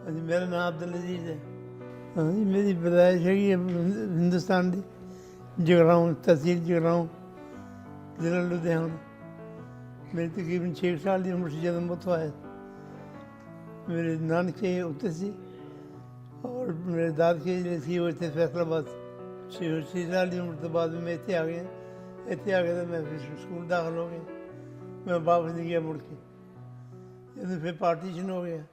ਹਾਂਜੀ, ਮੇਰਾ ਨਾਮ ਅਬਦੁਲ ਅਜ਼ੀਜ਼ ਹੈ। ਹਾਂਜੀ, ਮੇਰੀ ਪੈਦਾਇਸ਼ ਹੈਗੀ ਹੈ ਹਿੰਦੁਸਤਾਨ ਦੀ, ਜਗਰਾਉਂ, ਤਹਿਸੀਲ ਜਗਰਾਉਂ, ਜ਼ਿਲ੍ਹਾ ਲੁਧਿਆਣਾ। ਮੇਰੀ ਤਕਰੀਬਨ 6 ਸਾਲ ਦੀ ਉਮਰ ਸੀ ਜਦੋਂ ਮੈਂ ਉੱਥੋਂ ਆਇਆ। ਮੇਰੇ ਨਾਨਕੇ ਉੱਥੇ ਸੀ ਔਰ ਮੇਰੇ ਦਾਦਕੇ ਜਿਹੜੇ ਸੀ ਉਹ ਇੱਥੇ ਫੈਸਲਾਬਾਦ। 6 ਸਾਲ ਦੀ ਉਮਰ ਤੋਂ ਬਾਅਦ ਮੈਂ ਇੱਥੇ ਆ ਗਿਆ। ਇੱਥੇ ਆ ਕੇ ਤਾਂ ਮੈਂ ਫਿਰ ਸਕੂਲ ਦਾਖਲ ਹੋ ਗਿਆ। ਮੈਂ ਵਾਪਸ ਨਹੀਂ ਗਿਆ ਮੁੜ ਕੇ। ਜਦੋਂ ਫਿਰ ਪਾਰਟੀਸ਼ਨ ਹੋ ਗਿਆ,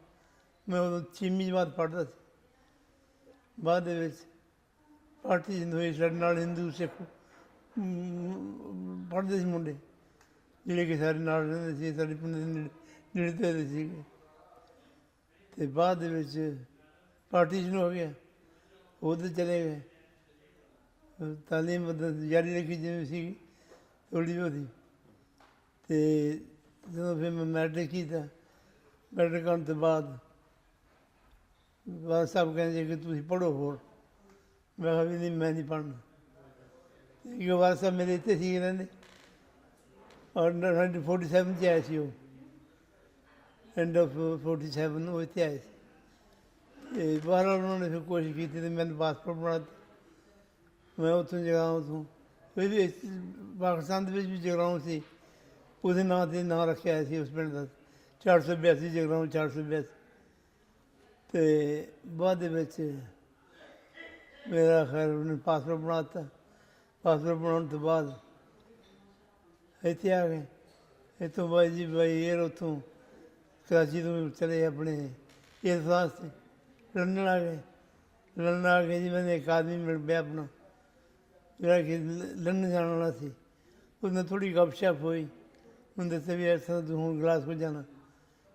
ਮੈਂ ਉਦੋਂ 6ਵੀਂ ਜਮਾਤ ਪੜ੍ਹਦਾ ਸੀ। ਬਾਅਦ ਦੇ ਵਿੱਚ ਪਾਰਟੀਸ਼ਨ ਹੋਈ, ਸਾਡੇ ਨਾਲ ਹਿੰਦੂ ਸਿੱਖ ਪੜ੍ਹਦੇ ਸੀ ਮੁੰਡੇ, ਜਿਹੜੇ ਕਿ ਸਾਡੇ ਨਾਲ ਰਹਿੰਦੇ ਸੀ, ਸਾਡੇ ਪਿੰਡ ਦੇ ਨੇੜੇ ਤੇੜੇ ਸੀਗੇ। ਅਤੇ ਬਾਅਦ ਦੇ ਵਿੱਚ ਪਾਰਟੀਸ਼ਨ ਹੋ ਗਿਆ, ਉੱਧਰ ਚਲੇ ਗਏ। ਤਾਲੀਮ ਜਾਰੀ ਰੱਖੀ ਜਿਵੇਂ ਸੀ ਥੋੜ੍ਹੀ ਬਹੁਤੀ। ਅਤੇ ਜਦੋਂ ਫਿਰ ਮੈਂ ਮੈਟ੍ਰਿਕ ਕੀਤਾ, ਮੈਟ੍ਰਿਕ ਕਰਨ ਤੋਂ ਬਾਅਦ ਬਾਦ ਸਾਹਿਬ ਕਹਿੰਦੇ ਕਿ ਤੁਸੀਂ ਪੜ੍ਹੋ ਹੋਰ। ਮੈਂ ਕਿਹਾ ਵੀ ਨਹੀਂ, ਮੈਂ ਨਹੀਂ ਪੜ੍ਹਨਾ। ਇੱਕ ਬਾਦ ਸਾਹਿਬ ਮੇਰੇ ਇੱਥੇ ਸੀ ਰਹਿੰਦੇ ਔਰ 1947 'ਚ ਆਏ ਸੀ ਉਹ, ਐਂਡ ਆਫ 47 ਉਹ ਇੱਥੇ ਆਏ ਸੀ। ਅਤੇ ਬਾਹਰ ਉਹਨਾਂ ਨੇ ਫਿਰ ਕੋਸ਼ਿਸ਼ ਕੀਤੀ ਅਤੇ ਮੈਨੂੰ ਪਾਸਪੋਰਟ ਬਣਾ ਦਿੱਤਾ। ਮੈਂ ਉੱਥੋਂ ਜਗਰਾਉਂ ਤੋਂ ਫਿਰ ਵੀ ਪਾਕਿਸਤਾਨ ਦੇ ਵਿੱਚ ਵੀ ਜਗਰਾਉਂ ਸੀ, ਉਹਦੇ ਨਾਂ 'ਤੇ ਨਾਂ ਰੱਖਿਆ ਹੋਇਆ ਸੀ ਉਸ ਪਿੰਡ ਦਾ, 482 ਜਗਰਾਉਂ 482। ਅਤੇ ਬਾਅਦ ਦੇ ਵਿੱਚ ਮੇਰਾ ਖੈਰ ਉਹਨੇ ਪਾਸਪੋਰਟ ਬਣਾ ਦਿੱਤਾ। ਪਾਸਪੋਰਟ ਬਣਾਉਣ ਤੋਂ ਬਾਅਦ ਇੱਥੇ ਆ ਗਏ। ਇੱਥੋਂ ਬਾਈ ਏਅਰ ਉੱਥੋਂ ਕਰਾਚੀ ਤੋਂ ਚਲੇ ਆਪਣੇ ਏਅਰਫੋਰਸ 'ਤੇ ਲੰਡਨ ਆ ਗਏ। ਲੰਡਨ ਆ ਕੇ ਜੀ ਮੈਨੂੰ ਇੱਕ ਆਦਮੀ ਮਿਲ ਪਿਆ ਆਪਣਾ, ਜਿਹੜਾ ਕਿ ਲੰਡਨ ਜਾਣ ਵਾਲਾ ਸੀ। ਉਹਦੇ ਨਾਲ ਥੋੜ੍ਹੀ ਗੱਪਸ਼ਪ ਹੋਈ। ਉਹਨੂੰ ਦੱਸਿਆ ਵੀ ਇਸ ਤਰ੍ਹਾਂ ਤੂੰ ਹੁਣ ਗਲਾਸਗੋ ਜਾਣਾ।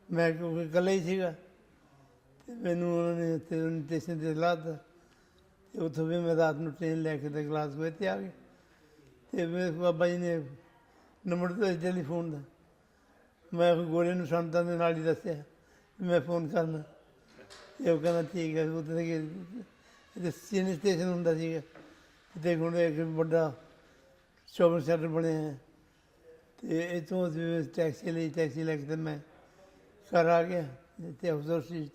ਮੈਂ ਕਿਉਂਕਿ ਇਕੱਲਾ ਹੀ ਸੀਗਾ ਅਤੇ ਮੈਨੂੰ ਉਹਨਾਂ ਨੇ ਉੱਥੇ ਸਟੇਸ਼ਨ 'ਤੇ ਲਾ ਦਿੱਤਾ। ਅਤੇ ਉੱਥੋਂ ਵੀ ਮੈਂ ਰਾਤ ਨੂੰ ਟ੍ਰੇਨ ਲੈ ਕੇ ਅਤੇ ਗਲਾਸਗੋ ਇੱਥੇ ਆ ਗਏ। ਅਤੇ ਮੇਰੇ ਬਾਬਾ ਜੀ ਨੇ ਨੰਬਰ ਦਿੱਤਾ ਟੈਲੀਫੋਨ ਦਾ। ਮੈਂ ਗੋਰੇ ਨੂੰ ਸੰਤਾਂ ਦੇ ਨਾਲ ਹੀ ਦੱਸਿਆ ਵੀ ਮੈਂ ਫੋਨ ਕਰਨਾ। ਅਤੇ ਉਹ ਕਹਿੰਦਾ ਠੀਕ ਹੈ। ਉੱਥੇ ਸੀਨੀਅਰ ਸਟੇਸ਼ਨ ਹੁੰਦਾ ਸੀਗਾ, ਇੱਥੇ ਹੁਣ ਇੱਕ ਵੱਡਾ ਸ਼ੋਪਿੰਗ ਸੈਂਟਰ ਬਣਿਆ ਹੈ। ਅਤੇ ਇੱਥੋਂ ਅਸੀਂ ਟੈਕਸੀ ਲਈ, ਟੈਕਸੀ ਲੈ ਕੇ ਅਤੇ ਮੈਂ ਘਰ ਆ ਗਿਆ ਇੱਥੇ ਅਫਸਰ ਸੀ।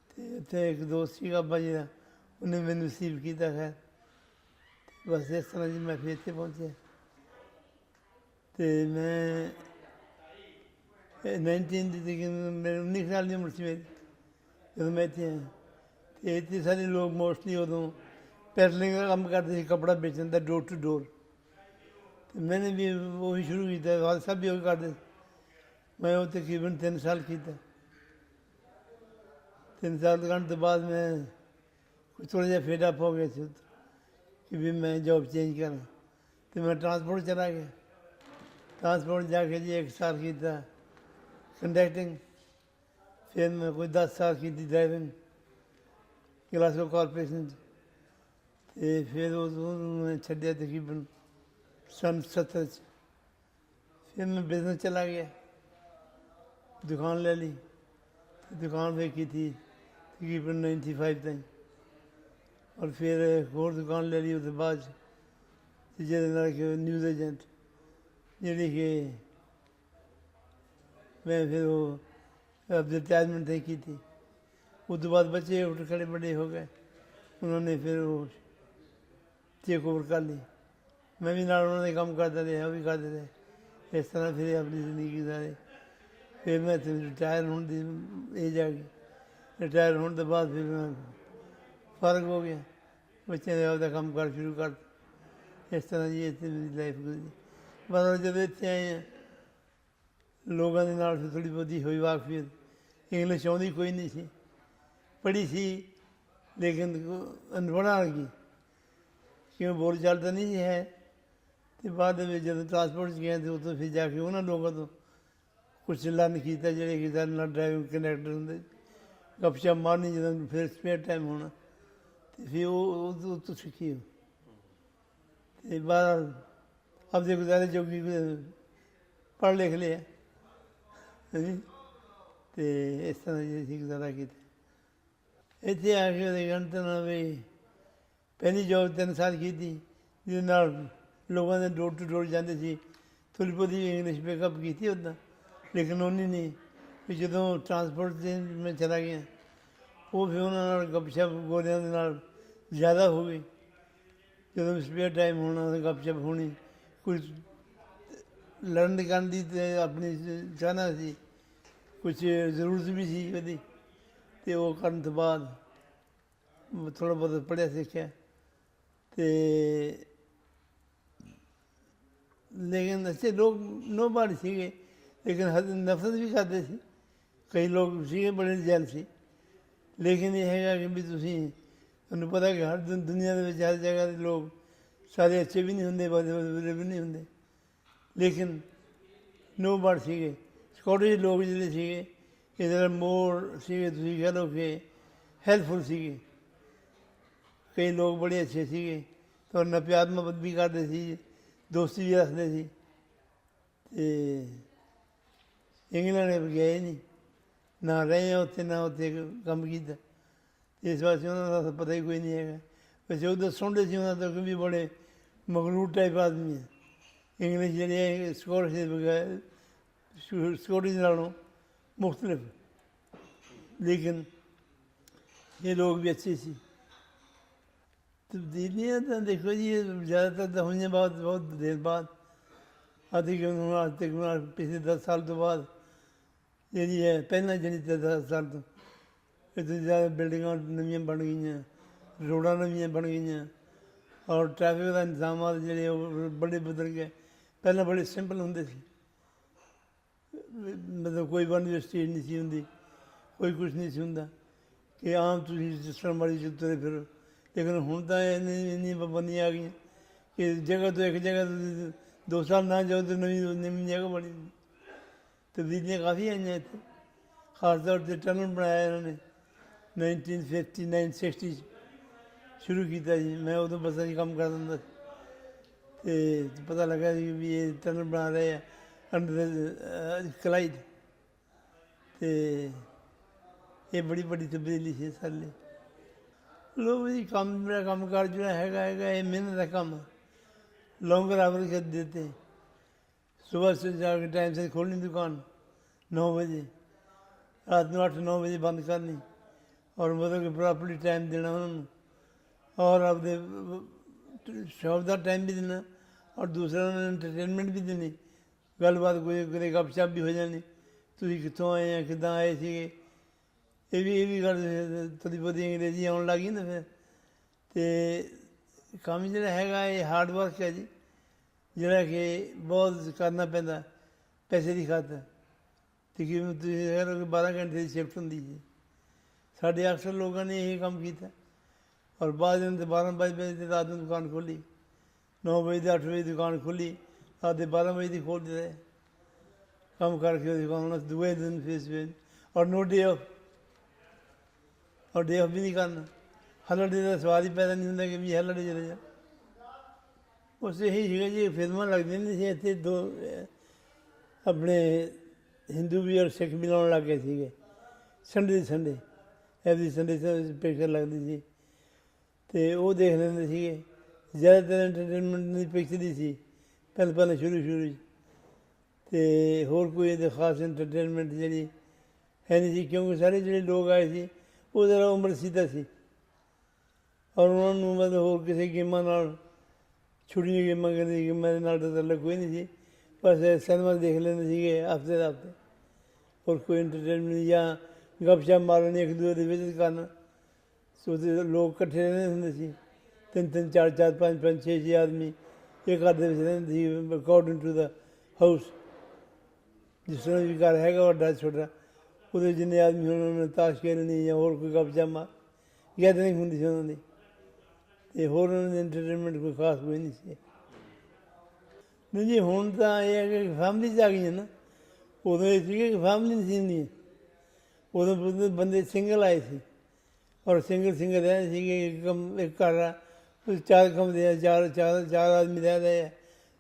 ਅਤੇ ਉੱਥੇ ਇੱਕ ਦੋਸਤ ਸੀਗਾ ਬਾਬਾ ਜੀ ਦਾ, ਉਹਨੇ ਮੈਨੂੰ ਰਿਸੀਵ ਕੀਤਾ। ਖੈਰ ਬਸ ਇਸ ਤਰ੍ਹਾਂ ਜੀ ਮੈਂ ਫਿਰ ਇੱਥੇ ਪਹੁੰਚਿਆ। ਅਤੇ ਮੈਂ 19 ਦੀ ਮੇਰੇ 19 ਸਾਲ ਦੀ ਉਮਰ ਸੀ ਮੇਰੀ ਜਦੋਂ ਮੈਂ ਇੱਥੇ ਆਇਆ। ਅਤੇ ਇੱਥੇ ਸਾਰੇ ਲੋਕ ਮੋਸਟਲੀ ਉਦੋਂ ਪੈਡਲਿੰਗ ਦਾ ਕੰਮ ਕਰਦੇ ਸੀ, ਕੱਪੜਾ ਵੇਚਣ ਦਾ, ਡੋਰ ਟੂ ਡੋਰ। ਅਤੇ ਮੈਨੇ ਵੀ ਉਹੀ ਸ਼ੁਰੂ ਕੀਤਾ, ਵਾਲ ਸਾਹਿਬ ਵੀ ਉਹੀ ਕਰਦੇ। ਮੈਂ ਉਹ ਤਕਰੀਬਨ 3 ਸਾਲ ਕੀਤਾ। 3 ਸਾਲ ਕਰਨ ਤੋਂ ਬਾਅਦ ਮੈਂ ਥੋੜ੍ਹਾ ਜਿਹਾ ਫੀਡ ਅਪ ਹੋ ਗਿਆ ਸੀ ਕਿ ਵੀ ਮੈਂ ਜੋਬ ਚੇਂਜ ਕਰਾਂ। ਅਤੇ ਮੈਂ ਟਰਾਂਸਪੋਰਟ ਚਲਾ ਗਿਆ। ਟਰਾਂਸਪੋਰਟ ਜਾ ਕੇ ਜੀ 1 ਸਾਲ ਕੀਤਾ ਕੰਡਕਟਿੰਗ। ਫਿਰ ਮੈਂ ਕੋਈ 10 ਸਾਲ ਕੀਤੀ ਡਰਾਈਵਿੰਗ ਗਲਾਸਗੋ ਕਾਰਪੋਰੇਸ਼ਨ 'ਚ। ਅਤੇ ਫਿਰ ਉਹਨੂੰ ਮੈਂ ਛੱਡਿਆ ਤਕਰੀਬਨ ਸੰਨ 70 'ਚ। ਫਿਰ ਮੈਂ ਬਿਜ਼ਨਸ ਚਲਾ ਗਿਆ, ਦੁਕਾਨ ਲੈ ਲਈ। ਦੁਕਾਨ ਫਿਰ ਕੀਤੀ ਤਕਰੀਬਨ 95 ਤਾਈਂ। ਔਰ ਫਿਰ ਹੋਰ ਦੁਕਾਨ ਲੈ ਲਈ ਉਹਦੇ ਬਾਅਦ 'ਚ, ਜਿਹਦੇ ਨਾਲ ਕਿ ਨਿਊਜ਼ ਏਜੰਟ, ਜਿਹੜੀ ਕਿ ਮੈਂ ਫਿਰ ਉਹ ਆਪਣੀ ਰਿਟਾਇਰਮੈਂਟ 'ਤੇ ਕੀਤੀ। ਉਸ ਤੋਂ ਬਾਅਦ ਬੱਚੇ ਉੱਠ ਖੜੇ ਵੱਡੇ ਹੋ ਗਏ, ਉਹਨਾਂ ਨੇ ਫਿਰ ਉਹ ਟੇਕ ਓਵਰ ਕਰ ਲਈ। ਮੈਂ ਵੀ ਨਾਲ ਉਹਨਾਂ ਦੇ ਕੰਮ ਕਰਦਾ ਰਿਹਾ, ਉਹ ਵੀ ਕਰਦੇ ਰਹੇ। ਇਸ ਤਰ੍ਹਾਂ ਫਿਰ ਆਪਣੀ ਜ਼ਿੰਦਗੀ ਗੁਜ਼ਾਰੀ। ਫਿਰ ਮੈਂ ਰਿਟਾਇਰ ਹੋਣ ਦੀ ਏਜ ਆ ਗਈ। ਰਿਟਾਇਰ ਹੋਣ ਤੋਂ ਬਾਅਦ ਫਿਰ ਮੈਂ ਫਾਰਗ ਹੋ ਗਿਆ, ਬੱਚਿਆਂ ਨੇ ਆਪਦਾ ਕੰਮ ਕਾਰ ਸ਼ੁਰੂ ਕਰ ਦਿੱਤਾ। ਇਸ ਤਰ੍ਹਾਂ ਜੀ ਇੱਥੇ ਮੇਰੀ ਲਾਈਫ ਗੁਜ਼ਰੀ। ਬਸ ਜਦੋਂ ਇੱਥੇ ਆਏ ਹਾਂ, ਲੋਕਾਂ ਦੇ ਨਾਲ ਫਿਰ ਥੋੜ੍ਹੀ ਬਹੁਤੀ ਹੋਈ ਵਾਕਫੀਅਤ। ਇੰਗਲਿਸ਼ ਆਉਂਦੀ ਕੋਈ ਨਹੀਂ ਸੀ, ਪੜ੍ਹੀ ਸੀ ਲੇਕਿਨ ਅਨਪੜ੍ਹਾਂ ਵਰਗੀ, ਕਿਉਂ ਬੋਲ ਚਾਲ ਤਾਂ ਨਹੀਂ ਸੀ ਹੈ। ਅਤੇ ਬਾਅਦ ਦੇ ਵਿੱਚ ਜਦੋਂ ਟਰਾਂਸਪੋਰਟ 'ਚ ਗਿਆ ਅਤੇ ਉੱਥੋਂ ਫਿਰ ਜਾ ਕੇ ਉਹਨਾਂ ਲੋਕਾਂ ਤੋਂ ਕੁਛ ਲਰਨ ਕੀਤਾ, ਜਿਹੜੇ ਕਿ ਸਾਡੇ ਨਾਲ ਡਰਾਈਵਿੰਗ ਕੰਡਕਟਰ ਹੁੰਦੇ, ਗੱਪਸ਼ਪ ਮਾਰਨੀ ਜਦੋਂ ਫਿਰ ਸਪੇਅਰ ਟਾਈਮ ਹੋਣਾ। ਅਤੇ ਫਿਰ ਉਹ ਤੋਂ ਸਿੱਖੀ। ਅਤੇ ਬਾਹਰ ਆਪਦੇ ਗੁਜ਼ਾਰੇ ਜੋਗੀ ਪੜ੍ਹ ਲਿਖ ਲਿਆ। ਅਤੇ ਇਸ ਤਰ੍ਹਾਂ ਜੀ ਅਸੀਂ ਗੁਜ਼ਾਰਾ ਕੀਤਾ। ਇੱਥੇ ਆ ਕੇ ਉਹਦੇ ਗਣਤ ਨਾਲ ਵੀ ਪਹਿਲੀ ਜੋਬ 3 ਸਾਲ ਕੀਤੀ, ਜਿਹਦੇ ਨਾਲ ਲੋਕਾਂ ਦੇ ਡੋਰ ਟੂ ਡੋਰ ਜਾਂਦੇ ਸੀ। ਥੋੜ੍ਹੀ ਬਹੁਤੀ ਇੰਗਲਿਸ਼ ਪਿਕਅਪ ਕੀਤੀ ਉੱਦਾਂ, ਲੇਕਿਨ ਉਨੀ ਨਹੀਂ। ਵੀ ਜਦੋਂ ਟਰਾਂਸਪੋਰਟ 'ਤੇ ਮੈਂ ਚਲਾ ਗਿਆ ਉਹ ਫਿਰ ਉਹਨਾਂ ਨਾਲ ਗੱਪਸ਼ਪ ਗੋਰਿਆਂ ਦੇ ਨਾਲ ਜ਼ਿਆਦਾ ਹੋ ਗਈ। ਜਦੋਂ ਸਪੇਅਰ ਟਾਈਮ ਹੋਣਾ ਤਾਂ ਗੱਪਸ਼ਪ ਹੋਣੀ, ਕੁਝ ਲਰਨ ਕਰਨ ਦੀ ਤੇ ਆਪਣੀ ਚਾਹਨਾ ਸੀ, ਕੁਝ ਜ਼ਰੂਰਤ ਵੀ ਸੀ ਉਹਦੀ, ਅਤੇ ਉਹ ਕਰਨ ਤੋਂ ਬਾਅਦ ਥੋੜ੍ਹਾ ਬਹੁਤ ਪੜ੍ਹਿਆ ਸਿੱਖਿਆ। ਅਤੇ ਲੇਕਿਨ ਅੱਛੇ ਲੋਕ ਨੋਬਾਡੀ ਸੀਗੇ, ਲੇਕਿਨ ਨਫ਼ਰਤ ਵੀ ਕਰਦੇ ਸੀ। ਕਈ ਲੋਕ ਸੀਗੇ ਬੜੇ ਜੈਲ ਸੀ। ਲੇਕਿਨ ਇਹ ਹੈਗਾ ਕਿ ਵੀ ਤੁਹਾਨੂੰ ਪਤਾ ਕਿ ਹਰ ਦੁਨੀਆ ਦੇ ਵਿੱਚ ਹਰ ਜਗ੍ਹਾ ਦੇ ਲੋਕ ਸਾਰੇ ਅੱਛੇ ਵੀ ਨਹੀਂ ਹੁੰਦੇ, ਬੁਰੇ ਵੀ ਨਹੀਂ ਹੁੰਦੇ। ਲੇਕਿਨ ਨੋਬਾਡ ਸੀਗੇ ਸਕਾਟਿਸ਼ ਲੋਕ ਜਿਹੜੇ ਸੀਗੇ, ਇਹਦੇ ਨਾਲ ਮੋਰ ਸੀਗੇ, ਤੁਸੀਂ ਕਹਿ ਲਓ ਕਿ ਹੈਲਪਫੁਲ ਸੀਗੇ। ਕਈ ਲੋਕ ਬੜੇ ਅੱਛੇ ਸੀਗੇ, ਤੁਹਾਡੇ ਨਾਲ ਪਿਆਰ ਮੁਹੱਬਤ ਵੀ ਕਰਦੇ ਸੀ, ਦੋਸਤੀ ਵੀ ਰੱਖਦੇ ਸੀ। ਅਤੇ ਇੰਗਲੈਂਡ ਗਏ ਨਹੀਂ, ਨਾ ਰਹੇ ਉੱਥੇ, ਨਾ ਉੱਥੇ ਕੰਮ ਕੀਤਾ। ਇਸ ਵਾਸਤੇ ਉਹਨਾਂ ਦਾ ਪਤਾ ਹੀ ਕੋਈ ਨਹੀਂ ਹੈਗਾ। ਵੈਸੇ ਉੱਧਰ ਸੁਣਦੇ ਸੀ ਉਹਨਾਂ ਤੋਂ ਵੀ ਬੜੇ ਮਗਰੂਰ ਟਾਈਪ ਆਦਮੀ ਹੈ। ਇੰਗਲਿਸ਼ ਜਿਹੜੇ ਸਕੋਟਿਸ਼ ਦੇ ਬਗੈਰ ਸਕੋਟਿਸ਼ ਨਾਲੋਂ ਮੁਖਤਲਿਫ, ਲੇਕਿਨ ਇਹ ਲੋਕ ਵੀ ਅੱਛੇ ਸੀ। ਤਬਦੀਲੀਆਂ ਤਾਂ ਦੇਖੋ ਜੀ ਜ਼ਿਆਦਾਤਰ ਤਾਂ ਹੋਈਆਂ ਬਹੁਤ ਦੇਰ ਬਾਅਦ, ਆਦਿ ਕਿ ਹੁਣ ਅੱਜ ਤੱਕ ਪਿਛਲੇ 10 ਸਾਲ ਤੋਂ ਬਾਅਦ ਜਿਹੜੀ ਹੈ, ਪਹਿਲਾਂ ਜਿਹੜੀ 10 ਸਾਲ ਤੋਂ ਇੱਥੇ ਜ਼ਿਆਦਾ ਬਿਲਡਿੰਗਾਂ ਨਵੀਆਂ ਬਣ ਗਈਆਂ, ਰੋਡਾਂ ਨਵੀਆਂ ਬਣ ਗਈਆਂ, ਔਰ ਟ੍ਰੈਫਿਕ ਦਾ ਇੰਤਜ਼ਾਮਾਤ ਜਿਹੜੇ ਉਹ ਬੜੇ ਬਦਲ ਗਏ। ਪਹਿਲਾਂ ਬੜੇ ਸਿੰਪਲ ਹੁੰਦੇ ਸੀ, ਮਤਲਬ ਕੋਈ ਵਨ ਵੇ ਸਟਰੀਟ ਨਹੀਂ ਸੀ ਹੁੰਦੀ, ਕੋਈ ਕੁਛ ਨਹੀਂ ਸੀ ਹੁੰਦਾ ਕਿ ਆਮ ਤੁਸੀਂ ਜਿਸ ਤਰ੍ਹਾਂ ਮਰਜ਼ੀ ਤੁਰੇ ਫਿਰੋ। ਲੇਕਿਨ ਹੁਣ ਤਾਂ ਇੰਨੀ ਪਾਬੰਦੀਆਂ ਆ ਗਈਆਂ ਕਿ ਜਗ੍ਹਾ ਤੋਂ ਇੱਕ ਜਗ੍ਹਾ 2 ਸਾਲ ਨਾ ਜਾਓ ਤਾਂ ਨਵੀਂ ਜਗ੍ਹਾ ਬਣੀ। ਤਬਦੀਲੀਆਂ ਕਾਫੀ ਆਈਆਂ ਇੱਥੇ, ਖਾਸ ਤੌਰ 'ਤੇ ਟਨਲ ਬਣਾਇਆ ਇਹਨਾਂ ਨੇ 1959-60 ਸ਼ੁਰੂ ਕੀਤਾ ਜੀ। ਮੈਂ ਉਦੋਂ ਬੱਸਾਂ 'ਚ ਕੰਮ ਕਰਦਾ ਹੁੰਦਾ ਸੀ, ਅਤੇ ਪਤਾ ਲੱਗਾ ਜੀ ਵੀ ਇਹ ਟਨਲ ਬਣਾ ਰਹੇ ਆ ਅੰਡਰ ਕਲਾਈਡ, ਅਤੇ ਇਹ ਬੜੀ ਵੱਡੀ ਤਬਦੀਲੀ ਸੀ ਸਾਡੇ ਲਈ। ਲੋਕ ਜੀ ਮੇਰਾ ਕੰਮਕਾਰ ਜਿਹੜਾ ਹੈਗਾ ਇਹ ਮਿਹਨਤ ਦਾ ਕੰਮ, ਲੌਂਗਰ ਆਵਰ कर देते हैं। सुबह से जाकर टाइम से खोलनी दुकान 9 बजे, रात में 8-9 बजे बंद करनी, और मतलब कि प्रॉपरली टाइम देना उन्होंने, और अपने शॉप का टाइम भी देना, और दूसरा उन्होंने एंटरटेनमेंट भी देनी। गलबात कोई गपशप भी हो जानी, ਤੁਸੀਂ ਕਿੱਥੋਂ ਆਏ ਆ, ਕਿੱਦਾਂ ਆਏ ਸੀਗੇ। ਇਹ ਵੀ ਗੱਲ ਥੋੜ੍ਹੀ ਬਹੁਤੀ ਅੰਗਰੇਜ਼ੀ ਆਉਣ ਲੱਗ ਗਈ ਨਾ ਫਿਰ। ਅਤੇ ਕੰਮ ਜਿਹੜਾ ਹੈਗਾ ਇਹ ਹਾਰਡ ਵਰਕ ਹੈ ਜੀ, ਜਿਹੜਾ ਕਿ ਬਹੁਤ ਕਰਨਾ ਪੈਂਦਾ ਪੈਸੇ ਦੀ ਖਾਤਰ। ਤਕਰੀਬਨ ਤੁਸੀਂ ਕਹਿ ਲਓ ਕਿ 12 ਘੰਟੇ ਦੀ ਸ਼ਿਫਟ ਹੁੰਦੀ ਜੀ। ਸਾਡੇ ਅਕਸਰ ਲੋਕਾਂ ਨੇ ਇਹ ਕੰਮ ਕੀਤਾ, ਔਰ ਬਾਅਦ ਦਿਨ 12 ਵਜੇ ਤੇ ਰਾਤ ਨੂੰ ਦੁਕਾਨ ਖੋਲ੍ਹੀ, 9 ਵਜੇ ਤੇ 8 ਵਜੇ ਦੁਕਾਨ ਖੋਲ੍ਹੀ, ਰਾਤ ਦੇ 12 ਵਜੇ ਦੀ ਖੋਲ੍ਹ ਦਿੱਤੇ ਕੰਮ ਕਰਕੇ ਉਹਦੀ ਦੁਕਾਨ ਦੂਏ ਦਿਨ ਫੇਸ ਔਰ ਨੋ ਡੇ ਆਫ, ਔਰ ਡੇ ਆਫ ਵੀ ਨਹੀਂ ਕਰਨਾ। ਹਲੜੇ ਦਾ ਸਵਾਦ ਹੀ ਪੈਦਾ ਨਹੀਂ ਹੁੰਦਾ ਕਿ ਵੀ ਹਲੜੇ ਚਲੇ ਜਾ। ਉਸ ਇਹੀ ਸੀਗਾ ਜੀ, ਫਿਲਮਾਂ ਲੱਗਦੀਆਂ ਨਹੀਂ ਸੀ ਇੱਥੇ, 2 ਆਪਣੇ ਹਿੰਦੂ ਵੀ ਔਰ ਸਿੱਖ ਵੀ ਲਾਉਣ ਲੱਗ ਗਏ ਸੀਗੇ। ਸੰਡੇ ਐਵਰੀ ਸੰਡੇ ਪਿਕਚਰ ਲੱਗਦੀ ਸੀ, ਅਤੇ ਉਹ ਦੇਖ ਲੈਂਦੇ ਸੀਗੇ। ਜ਼ਿਆਦਾਤਰ ਐਂਟਰਟੇਨਮੈਂਟ ਦੀ ਪਿਕਚਰ ਹੀ ਸੀ ਪਹਿਲਾਂ ਸ਼ੁਰੂ 'ਚ, ਅਤੇ ਹੋਰ ਕੋਈ ਇਹਦੇ ਖਾਸ ਐਂਟਰਟੇਨਮੈਂਟ ਜਿਹੜੀ ਹੈ ਨਹੀਂ ਸੀ, ਕਿਉਂਕਿ ਸਾਰੇ ਜਿਹੜੇ ਲੋਕ ਆਏ ਸੀ ਉਹ ਜ਼ਰਾ ਉਮਰ ਸਿੱਧਾ ਸੀ, ਔਰ ਉਹਨਾਂ ਨੂੰ ਮਤਲਬ ਹੋਰ ਕਿਸੇ ਗੇਮਾਂ ਨਾਲ, ਛੁੱਟੀਆਂ ਗੇਮਾਂ ਕਹਿੰਦੇ ਗੇਮਾਂ ਦੇ ਨਾਲ ਤਾਂ ਤਾਲੁਕ ਕੋਈ ਨਹੀਂ ਸੀ। ਬਸ ਸਿਨੇਮਾ ਦੇਖ ਲੈਂਦੇ ਸੀਗੇ ਹਫ਼ਤੇ ਦਾ ਹਫ਼ਤੇ, ਹੋਰ ਕੋਈ ਐਂਟਰਟੇਨਮੈਂਟ ਜਾਂ ਗੱਪਸ਼ਪ ਮਾਰਨੀ, ਇੱਕ ਦੂਜੇ ਦੇ ਵਿਜ਼ਿਟ ਕਰਨਾ। ਸੋ ਲੋਕ ਇਕੱਠੇ ਰਹਿੰਦੇ ਹੁੰਦੇ ਸੀ, 3-3, 4-4, 5-5, 6-6 ਆਦਮੀ ਇਹ ਘਰ ਦੇ ਵਿੱਚ ਰਹਿੰਦੇ ਸੀ, ਅਕੋਰਡਿੰਗ ਟੂ ਦਾ ਹਾਊਸ। ਜਿਸ ਤਰ੍ਹਾਂ ਵੀ ਘਰ ਹੈਗਾ ਵੱਡਾ ਛੋਟਾ, ਉਹਦੇ ਜਿੰਨੇ ਆਦਮੀ ਹੋਣ ਉਹਨਾਂ ਨੇ ਤਾਸ਼ ਖੇਡਣੀ ਜਾਂ ਹੋਰ ਕੋਈ ਗੱਪਸ਼ਪ ਮਾਰ, ਗੈਦਰਿੰਗ ਹੁੰਦੀ ਸੀ ਉਹਨਾਂ ਦੀ, ਅਤੇ ਹੋਰ ਉਹਨਾਂ ਦੀ ਐਂਟਰਟੇਨਮੈਂਟ ਕੋਈ ਖਾਸ ਕੋਈ ਨਹੀਂ ਸੀ। ਨਹੀਂ ਜੀ, ਹੁਣ ਤਾਂ ਇਹ ਹੈ ਕਿ ਫੈਮਲੀਜ਼ ਆ ਗਈਆਂ ਨਾ। ਉਦੋਂ ਇਹ ਸੀਗੇ ਕਿ ਫੈਮਲੀ ਨਹੀਂ ਸੀ ਹੁੰਦੀਆਂ, ਉਦੋਂ ਬੰਦੇ ਸਿੰਗਲ ਆਏ ਸੀ, ਔਰ ਸਿੰਗਲ ਰਹਿੰਦੇ ਸੀਗੇ। ਇੱਕ ਘਰ ਆ, 4 ਕਮਰੇ ਆ, 4 ਆਦਮੀ ਰਹਿ ਰਹੇ ਆ,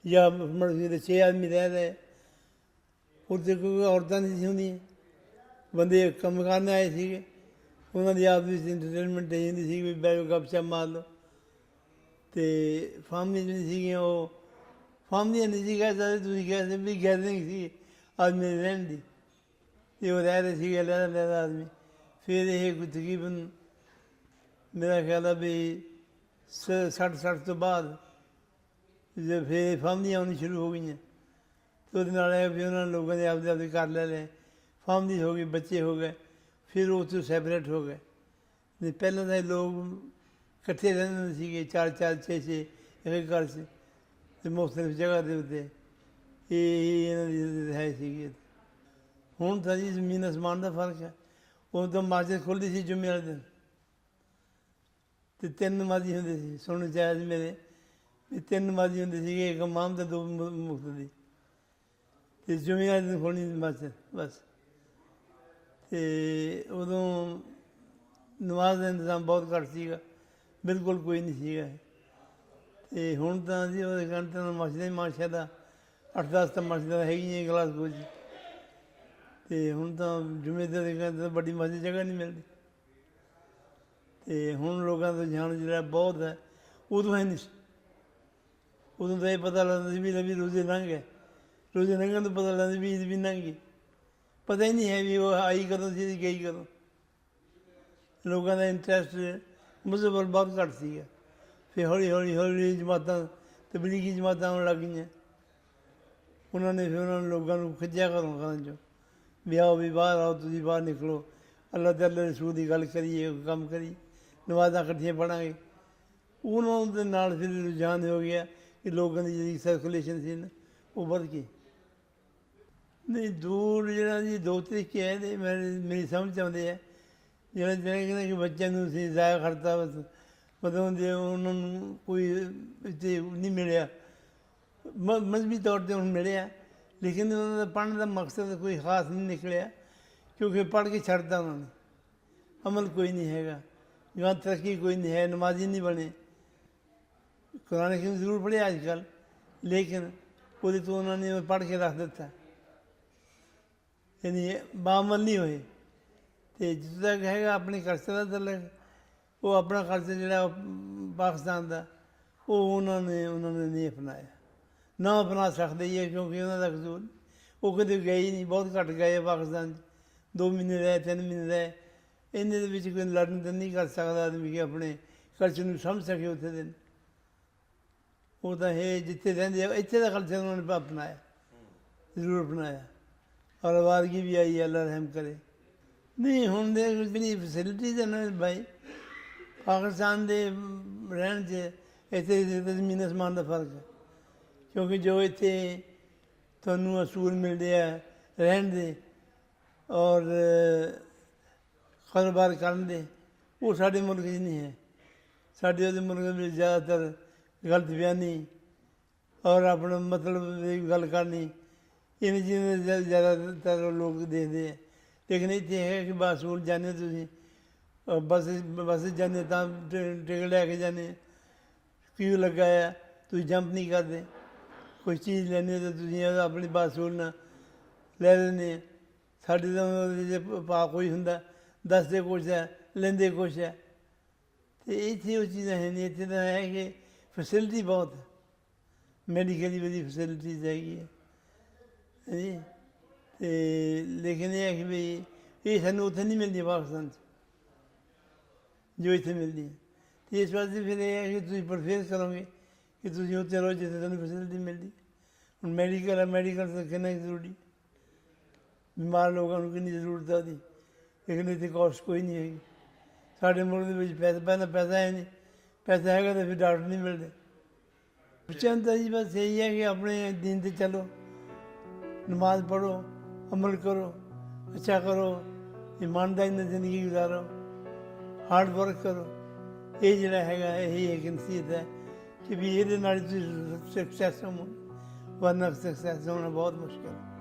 ਜਾਂ ਮਰਜ਼ੀ 6 ਆਦਮੀ ਰਹਿ ਰਹੇ। ਉੱਥੇ ਕੋਈ ਔਰਤਾਂ ਨਹੀਂ ਸੀ ਹੁੰਦੀਆਂ, ਬੰਦੇ ਕੰਮ ਕਰਨ ਆਏ ਸੀਗੇ, ਉਹਨਾਂ ਦੀ ਆਪ ਵਿੱਚ ਇੰਟਰਟੇਨਮੈਂਟ ਹੋ ਜਾਂਦੀ ਸੀ, ਵੀ ਬੈਠ ਕੇ ਗੱਪਸ਼ਪ ਮਾਰ ਲਓ। ਅਤੇ ਫੈਮਲੀ ਜਿਹੜੀ ਸੀਗੀਆਂ ਉਹ ਫੈਮਲੀਆਂ ਨਹੀਂ ਸੀ ਕਹਿ ਸਕਦੇ, ਤੁਸੀਂ ਕਹਿ ਸਕਦੇ ਵੀ ਗੈਦਰਿੰਗ ਸੀ ਆਦਮੀ ਰਹਿਣ ਦੀ, ਅਤੇ ਉਹ ਰਹਿ ਰਹੇ ਸੀਗੇ ਲਹਿਦਾ ਆਦਮੀ ਫਿਰ ਇਹ ਕੋਈ ਤਕਰੀਬਨ ਮੇਰਾ ਖਿਆਲ ਆ ਵੀ 60 ਤੋਂ ਬਾਅਦ ਜੇ ਫਿਰ ਫਾਮਦੀਆਂ ਆਉਣੀ ਸ਼ੁਰੂ ਹੋ ਗਈਆਂ ਅਤੇ ਉਹਦੇ ਨਾਲ ਇਹ ਵੀ ਉਹਨਾਂ ਲੋਕਾਂ ਦੇ ਆਪਦੇ ਘਰ ਲੈ ਲਏ, ਫਾਮਦੀ ਹੋ ਗਈ, ਬੱਚੇ ਹੋ ਗਏ, ਫਿਰ ਉਹ ਤੋਂ ਸੈਪਰੇਟ ਹੋ ਗਏ। ਨਹੀਂ ਪਹਿਲਾਂ ਤਾਂ ਇਹ ਲੋਕ ਇਕੱਠੇ ਰਹਿੰਦੇ ਹੁੰਦੇ ਸੀਗੇ, 4-4 6-6 ਇੱਕ ਘਰ 'ਚ ਅਤੇ ਮੁਖਤਲਿਫ ਜਗ੍ਹਾ ਦੇ ਉੱਤੇ ਇਹ ਇਹਨਾਂ ਦੀ ਰਿਹਾਇਸ਼ ਸੀਗੀ। ਹੁਣ ਤਾਂ ਜੀ ਜ਼ਮੀਨ ਅਸਮਾਨ ਦਾ ਫਰਕ ਹੈ। ਉਦੋਂ ਤਾਂ ਮਸਜਿਦ ਖੁੱਲ੍ਹਦੀ ਸੀ ਜੁਮੇ ਵਾਲੇ ਦਿਨ ਅਤੇ 3 ਨਮਾਜ਼ੀ ਹੁੰਦੇ ਸੀ। ਸੁਣਨ 'ਚ ਆਇਆ ਸੀ ਮੇਰੇ ਵੀ 3 ਨਮਾਜ਼ੀ ਹੁੰਦੇ ਸੀਗੇ, ਇੱਕ ਇਮਾਮ ਅਤੇ 2 ਮੁਕਤਦੀ, ਅਤੇ ਜੁਮੇ ਵਾਲੇ ਦਿਨ ਖੋਲ੍ਹਣੀ ਮਸਜਿਦ ਬਸ। ਅਤੇ ਉਦੋਂ ਨਮਾਜ਼ ਦਾ ਇੰਤਜ਼ਾਮ ਬਹੁਤ ਘੱਟ ਸੀਗਾ, ਬਿਲਕੁਲ ਕੋਈ ਨਹੀਂ ਸੀਗਾ। ਅਤੇ ਹੁਣ ਤਾਂ ਜੀ ਉਹਦੇ ਕਾਰਨ ਤਾਂ ਮਸਜਿਦਾਂ ਹੀ ਮਾਸ਼ਾਅੱਲਾ 8-10 ਤਾਂ ਮਸਜਿਦਾਂ ਹੈਗੀਆਂ ਗਲਾਸਗੋ 'ਚ। ਅਤੇ ਹੁਣ ਤਾਂ ਜੁਮੇ ਦੇ ਕਹਿੰਦੇ ਤਾਂ ਵੱਡੀ ਮਸਜਿਦ ਜਗ੍ਹਾ ਨਹੀਂ ਮਿਲਦੀ। ਅਤੇ ਹੁਣ ਲੋਕਾਂ ਦਾ ਰੁਝਾਨ ਜਿਹੜਾ ਬਹੁਤ ਹੈ, ਉਦੋਂ ਹੈ ਨਹੀਂ ਸੀ। ਉਦੋਂ ਤਾਂ ਇਹ ਪਤਾ ਲੱਗਦਾ ਸੀ ਵੀ ਰੋਜ਼ੇ ਲੰਘ ਗਏ, ਰੋਜ਼ੇ ਲੰਘਣ ਤੋਂ ਪਤਾ ਲੱਗਦਾ ਵੀ ਈਦ ਵੀ ਲੰਘ ਗਈ। ਪਤਾ ਹੀ ਨਹੀਂ ਹੈ ਵੀ ਉਹ ਆਈ ਕਦੋਂ ਸੀ, ਗਈ ਕਦੋਂ। ਲੋਕਾਂ ਦਾ ਇੰਟਰਸਟ ਮਜ਼ਹਬ ਵੱਲ ਬਹੁਤ ਘੱਟ ਸੀਗਾ। ਫਿਰ ਹੌਲੀ ਜਮਾਤਾਂ ਤਬਲੀਗੀ ਜਮਾਤਾਂ ਆਉਣ ਲੱਗ ਗਈਆਂ। ਉਹਨਾਂ ਨੇ ਫਿਰ ਉਹਨਾਂ ਨੂੰ ਲੋਕਾਂ ਨੂੰ ਖਿੱਚਿਆ ਘਰਾਂ 'ਚੋਂ ਵੀ ਆਓ, ਵੀ ਬਾਹਰ ਆਓ, ਤੁਸੀਂ ਬਾਹਰ ਨਿਕਲੋ, ਅੱਲਾ ਤੇ ਅੱਲਾ ਰਸੂਲ ਦੀ ਗੱਲ ਕਰੀਏ, ਕੰਮ ਕਰੀਏ, ਨਮਾਜ਼ਾਂ ਇਕੱਠੀਆਂ ਪੜ੍ਹਾਂਗੇ। ਉਹਨਾਂ ਦੇ ਨਾਲ ਫਿਰ ਰੁਝਾਨ ਹੋ ਗਿਆ ਕਿ ਲੋਕਾਂ ਦੀ ਜਿਹੜੀ ਸਰਕੂਲੇਸ਼ਨ ਸੀ ਨਾ ਉਹ ਵੱਧ ਗਈ। ਨਹੀਂ ਦੂਰ ਜਿਹੜਾ ਜੀ 2 ਤਰੀਕੇ ਹੈ ਅਤੇ ਮੇਰੀ ਸਮਝ ਆਉਂਦੇ ਹੈ। ਜਿਹੜਾ ਕਹਿੰਦੇ ਕਿ ਬੱਚਿਆਂ ਨੂੰ ਅਸੀਂ ਜ਼ਾਇਆ ਕਰਤਾ, ਮਤਲਬ ਜੇ ਉਹਨਾਂ ਨੂੰ ਕੋਈ ਇੱਥੇ ਨਹੀਂ ਮਿਲਿਆ, ਮਜ਼ਹਬੀ ਤੌਰ 'ਤੇ ਹੁਣ ਮਿਲਿਆ, ਲੇਕਿਨ ਉਹਨਾਂ ਦਾ ਪੜ੍ਹਨ ਦਾ ਮਕਸਦ ਕੋਈ ਖ਼ਾਸ ਨਹੀਂ ਨਿਕਲਿਆ, ਕਿਉਂਕਿ ਪੜ੍ਹ ਕੇ ਛੱਡਦਾ ਉਹਨਾਂ ਨੇ, ਅਮਲ ਕੋਈ ਨਹੀਂ ਹੈਗਾ, ਜਾਂ ਤਰੱਕੀ ਕੋਈ ਨਹੀਂ ਹੈ, ਨਮਾਜ਼ੀ ਨਹੀਂ ਬਣੇ। ਕੁਰਾਨ ਹਕੀਮ ਜ਼ਰੂਰ ਪੜ੍ਹਿਆ ਅੱਜ ਕੱਲ੍ਹ, ਲੇਕਿਨ ਉਹਦੇ ਤੋਂ ਉਹਨਾਂ ਨੇ ਪੜ੍ਹ ਕੇ ਰੱਖ ਦਿੱਤਾ, ਯਾਨੀ ਬਾਅਮਲ ਨਹੀਂ ਹੋਏ। ਅਤੇ ਜਿੱਥੋਂ ਤੱਕ ਹੈਗਾ ਆਪਣੇ ਖਰਚੇ ਦਾ ਤਲਕ, ਉਹ ਆਪਣਾ ਖਰਚਾ ਜਿਹੜਾ ਪਾਕਿਸਤਾਨ ਦਾ ਉਹ ਉਹਨਾਂ ਨੇ ਨਹੀਂ ਅਪਣਾਇਆ, ਨਾ ਅਪਣਾ ਸਕਦੇ ਹੀ ਹੈ, ਕਿਉਂਕਿ ਉਹਨਾਂ ਦਾ ਕਸੂਰ ਉਹ ਕਦੇ ਗਏ ਹੀ ਨਹੀਂ, ਬਹੁਤ ਘੱਟ ਗਏ ਪਾਕਿਸਤਾਨ 'ਚ। 2 ਮਹੀਨੇ ਰਹੇ, 3 ਮਹੀਨੇ ਰਹੇ, ਇਹਨੇ ਦੇ ਵਿੱਚ ਕੋਈ ਲੜਨ ਤਾਂ ਨਹੀਂ ਕਰ ਸਕਦਾ ਆਦਮੀ ਕਿ ਆਪਣੇ ਖਰਚੇ ਨੂੰ ਸਮਝ ਸਕੇ ਉੱਥੇ ਦੇ। ਉਹ ਤਾਂ ਇਹ ਜਿੱਥੇ ਰਹਿੰਦੇ ਆ ਇੱਥੇ ਦਾ ਖਰਚਾ ਉਹਨਾਂ ਨੇ ਅਪਣਾਇਆ, ਜ਼ਰੂਰ ਅਪਣਾਇਆ, ਔਰ ਆਵਾਜ਼ਗੀ ਵੀ ਆਈ, ਅੱਲਾ ਰਹਿਮ ਕਰੇ। ਨਹੀਂ ਹੁਣ ਦੇ ਜਿਹੜੀ ਫੈਸਿਲਿਟੀਜ਼ ਹਨ ਭਾਈ, ਪਾਕਿਸਤਾਨ ਦੇ ਰਹਿਣ 'ਚ ਇੱਥੇ ਜ਼ਮੀਨ ਅਸਮਾਨ ਦਾ ਫਰਕ ਹੈ। ਕਿਉਂਕਿ ਜੋ ਇੱਥੇ ਤੁਹਾਨੂੰ ਅਸੂਲ ਮਿਲਦੇ ਆ ਰਹਿਣ ਦੇ ਔਰ ਕਾਰੋਬਾਰ ਕਰਨ ਦੇ, ਉਹ ਸਾਡੇ ਮੁਲਕ 'ਚ ਨਹੀਂ ਹੈ। ਸਾਡੇ ਉਹਦੇ ਮੁਲਕ ਵਿੱਚ ਜ਼ਿਆਦਾਤਰ ਗਲਤ ਬਿਆਨੀ ਔਰ ਆਪਣਾ ਮਤਲਬ ਦੀ ਗੱਲ ਕਰਨੀ, ਇਹਨਾਂ ਚੀਜ਼ਾਂ ਜ਼ਿਆਦਾਤਰ ਲੋਕ ਦੇਖਦੇ ਆ। ਲੇਕਿਨ ਇੱਥੇ ਹੈ ਕਿ ਬਾਸੂਲ ਜਾਂਦੇ ਤੁਸੀਂ, ਬੱਸ ਜਾਂਦੇ ਤਾਂ ਟਿਕਟ ਲੈ ਕੇ ਜਾਂਦੇ, ਕਿਉਂ ਲੱਗਾ ਆ, ਤੁਸੀਂ ਜੰਪ ਨਹੀਂ ਕਰਦੇ। ਕੋਈ ਚੀਜ਼ ਲੈਂਦੇ ਤਾਂ ਤੁਸੀਂ ਆਪਣੀ ਬਾਸੂਲ ਨਾਲ ਲੈ ਲੈਂਦੇ ਆ। ਸਾਡੇ ਤਾਂ ਉਹਦੇ 'ਚ ਪਾ ਕੋਈ ਹੁੰਦਾ, ਦੱਸਦੇ ਕੁਛ ਹੈ, ਲੈਂਦੇ ਕੁਛ ਹੈ। ਅਤੇ ਇੱਥੇ ਉਹ ਚੀਜ਼ਾਂ ਹੈ ਨਹੀਂ। ਇੱਥੇ ਤਾਂ ਹੈ ਕਿ ਫੈਸਿਲਿਟੀ ਬਹੁਤ ਹੈ, ਮੈਡੀਕਲ ਦੀ ਵਧੀਆ ਫੈਸਿਲਿਟੀਜ਼ ਹੈਗੀ ਹੈ ਜੀ। ਅਤੇ ਲੇਕਿਨ ਇਹ ਹੈ ਕਿ ਵੀ ਇਹ ਸਾਨੂੰ ਉੱਥੇ ਨਹੀਂ ਮਿਲਦੀ ਪਾਕਿਸਤਾਨ 'ਚ ਜੋ ਇੱਥੇ ਮਿਲਦੀ ਹੈ। ਅਤੇ ਇਸ ਵਾਸਤੇ ਫਿਰ ਇਹ ਹੈ ਕਿ ਤੁਸੀਂ ਪਰਹੇਜ਼ ਕਰੋਗੇ ਕਿ ਤੁਸੀਂ ਉੱਥੇ ਰਹੋ ਜਿੱਥੇ ਤੁਹਾਨੂੰ ਫੈਸਿਲਿਟੀ ਮਿਲਦੀ। ਹੁਣ ਮੈਡੀਕਲ ਹੈ, ਮੈਡੀਕਲ ਤਾਂ ਕਿੰਨਾ ਜ਼ਰੂਰੀ, ਬਿਮਾਰ ਲੋਕਾਂ ਨੂੰ ਕਿੰਨੀ ਜ਼ਰੂਰਤ ਹੈ ਉਹਦੀ, ਲੇਕਿਨ ਇੱਥੇ ਕੋਸਟ ਕੋਈ ਨਹੀਂ ਹੈਗੀ। ਸਾਡੇ ਮੁਲਕ ਦੇ ਵਿੱਚ ਪਹਿਲਾਂ ਪੈਸਾ ਹੈ ਨਹੀਂ, ਪੈਸਾ ਹੈਗਾ ਤਾਂ ਫਿਰ ਡਾਕਟਰ ਨਹੀਂ ਮਿਲਦੇ। ਬੱਚਿਆਂ ਦਾ ਜੀ ਬਸ ਇਹੀ ਹੈ ਕਿ ਆਪਣੇ ਦੀਨ 'ਤੇ ਚੱਲੋ, ਨਮਾਜ਼ ਪੜ੍ਹੋ, ਅਮਲ ਕਰੋ, ਅੱਛਾ ਕਰੋ, ਈਮਾਨਦਾਰੀ ਨਾਲ ਜ਼ਿੰਦਗੀ ਗੁਜ਼ਾਰੋ, ਹਾਰਡ ਵਰਕ ਕਰੋ। ਇਹ ਜਿਹੜਾ ਹੈਗਾ ਇਹੀ ਇੱਕ ਨਸੀਹਤ ਹੈ ਕਿ ਵੀ ਇਹਦੇ ਨਾਲ ਤੁਸੀਂ ਸਕਸੈਸ ਹੋ, ਵਰਨਾ ਸਕਸੈਸ ਹੋਣਾ ਬਹੁਤ ਮੁਸ਼ਕਿਲ ਹੈ।